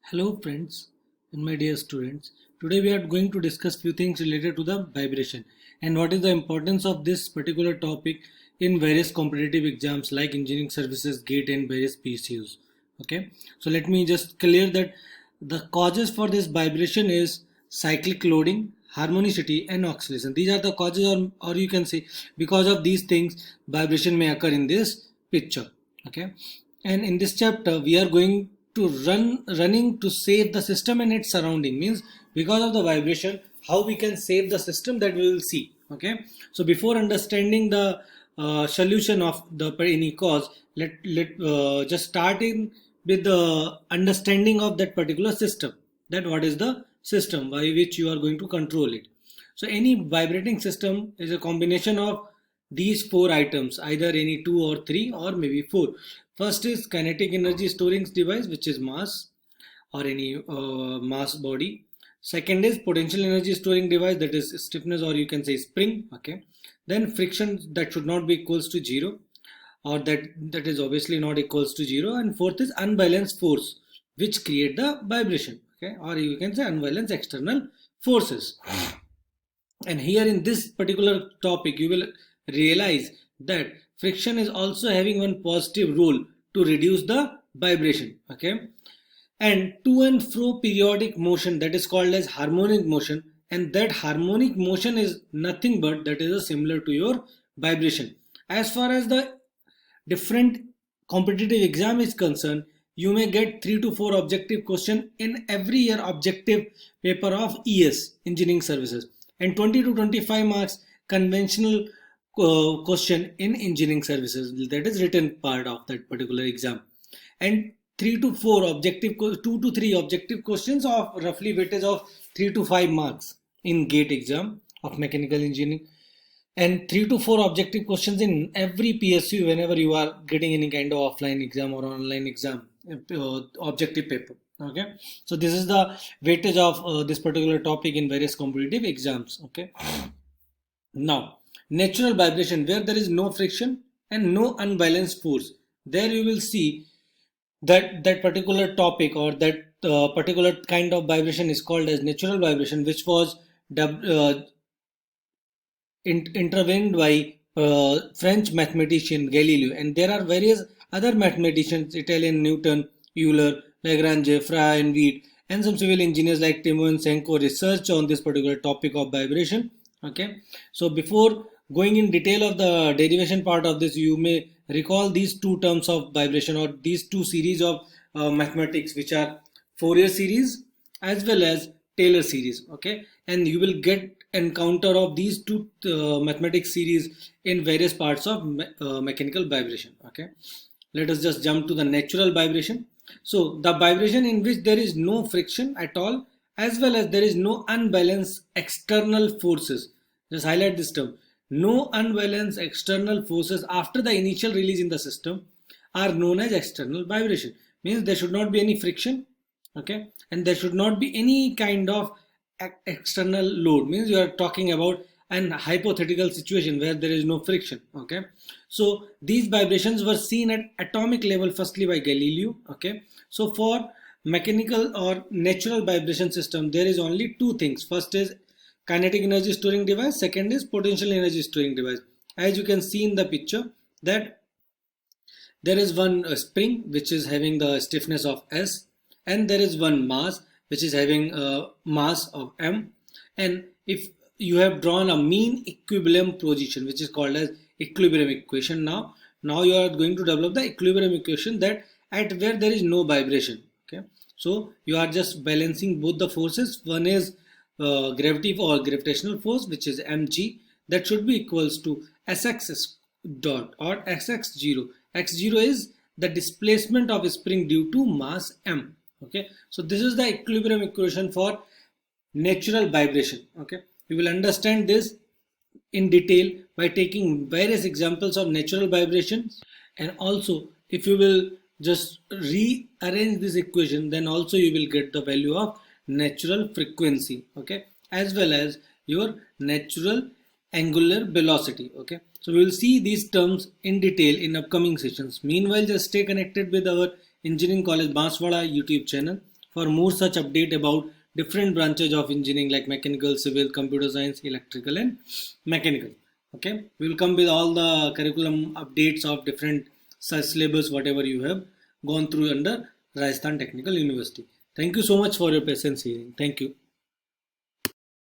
Hello friends and my dear students. Today we are going to discuss few things related to the vibration and what is the importance of this particular topic in various competitive exams like engineering services, GATE and various PSUs. Okay, so let me just clear that the causes for this vibration is cyclic loading, harmonicity and oscillation. These are the causes, or you can say because of these things vibration may occur in this picture. Okay, and in this chapter we are going to running to save the system and its surrounding, means because of the vibration how we can save the system, that we will see. Okay, so before understanding the solution of the any cause, let just start in with the understanding of that particular system, that what is the system by which you are going to control it. So any vibrating system is a combination of these four items, either any two or three or maybe four. First is kinetic energy storing device, which is mass or any mass body. Second is potential energy storing device, that is stiffness or you can say spring. Okay, then friction that should not be equals to zero, or that is obviously not equals to zero. And fourth is unbalanced force which create the vibration. Okay, or you can say unbalanced external forces. And here in this particular topic you will realize that friction is also having one positive role to reduce the vibration. Okay, and to and fro periodic motion, that is called as harmonic motion, and that harmonic motion is nothing but that is a similar to your vibration. As far as the different competitive exam is concerned, you may get 3 to 4 objective question in every year objective paper of ES engineering services, and 20 to 25 marks conventional question in engineering services, that is written part of that particular exam, and 3 to 4 objective 2 to 3 objective questions of roughly weightage of 3 to 5 marks in GATE exam of mechanical engineering, and 3 to 4 objective questions in every PSU whenever you are getting any kind of offline exam or online exam objective paper. Okay, so this is the weightage of this particular topic in various competitive exams. Okay, now natural vibration, where there is no friction and no unbalanced force, there you will see that particular topic or that particular kind of vibration is called as natural vibration, which was intervened by French mathematician Galileo, and there are various other mathematicians, Italian Newton, Euler, Lagrange, Frey and Witt, and some civil engineers like Timo and Senko research on this particular topic of vibration. Okay, so before going in detail of the derivation part of this, you may recall these two terms of vibration or these two series of mathematics, which are Fourier series as well as Taylor series. Okay, and you will get encounter of these two mathematics series in various parts of mechanical vibration. Okay, let us just jump to the natural vibration. So the vibration in which there is no friction at all, as well as there is no unbalanced external forces. Just highlight this term: no unbalanced external forces after the initial release in the system are known as external vibration. Means there should not be any friction. Okay, and there should not be any kind of external load. Means you are talking about an hypothetical situation where there is no friction. Okay, so these vibrations were seen at atomic level firstly by Galileo. Okay, so for mechanical or natural vibration system there is only two things. First is kinetic energy storing device, second is potential energy storing device. As you can see in the picture, that there is one spring which is having the stiffness of S, and there is one mass which is having a mass of M, and if you have drawn a mean equilibrium position which is called as equilibrium equation, now you are going to develop the equilibrium equation that at where there is no vibration. Okay, so you are just balancing both the forces. One is gravity or gravitational force, which is mg, that should be equals to sx dot or xx0. X0 is the displacement of a spring due to mass m. Okay, so this is the equilibrium equation for natural vibration. Okay, you will understand this in detail by taking various examples of natural vibrations, and also if you will just rearrange this equation, then also you will get the value of natural frequency. Okay, as well as your natural angular velocity. Okay, so we will see these terms in detail in upcoming sessions. Meanwhile, just stay connected with our engineering college Banswara YouTube channel for more such update about different branches of engineering like mechanical, civil, computer science, electrical and mechanical. Okay, we will come with all the curriculum updates of different such syllabus whatever you have gone through under Rajasthan Technical University. Thank you so much for your patience hearing. Thank you.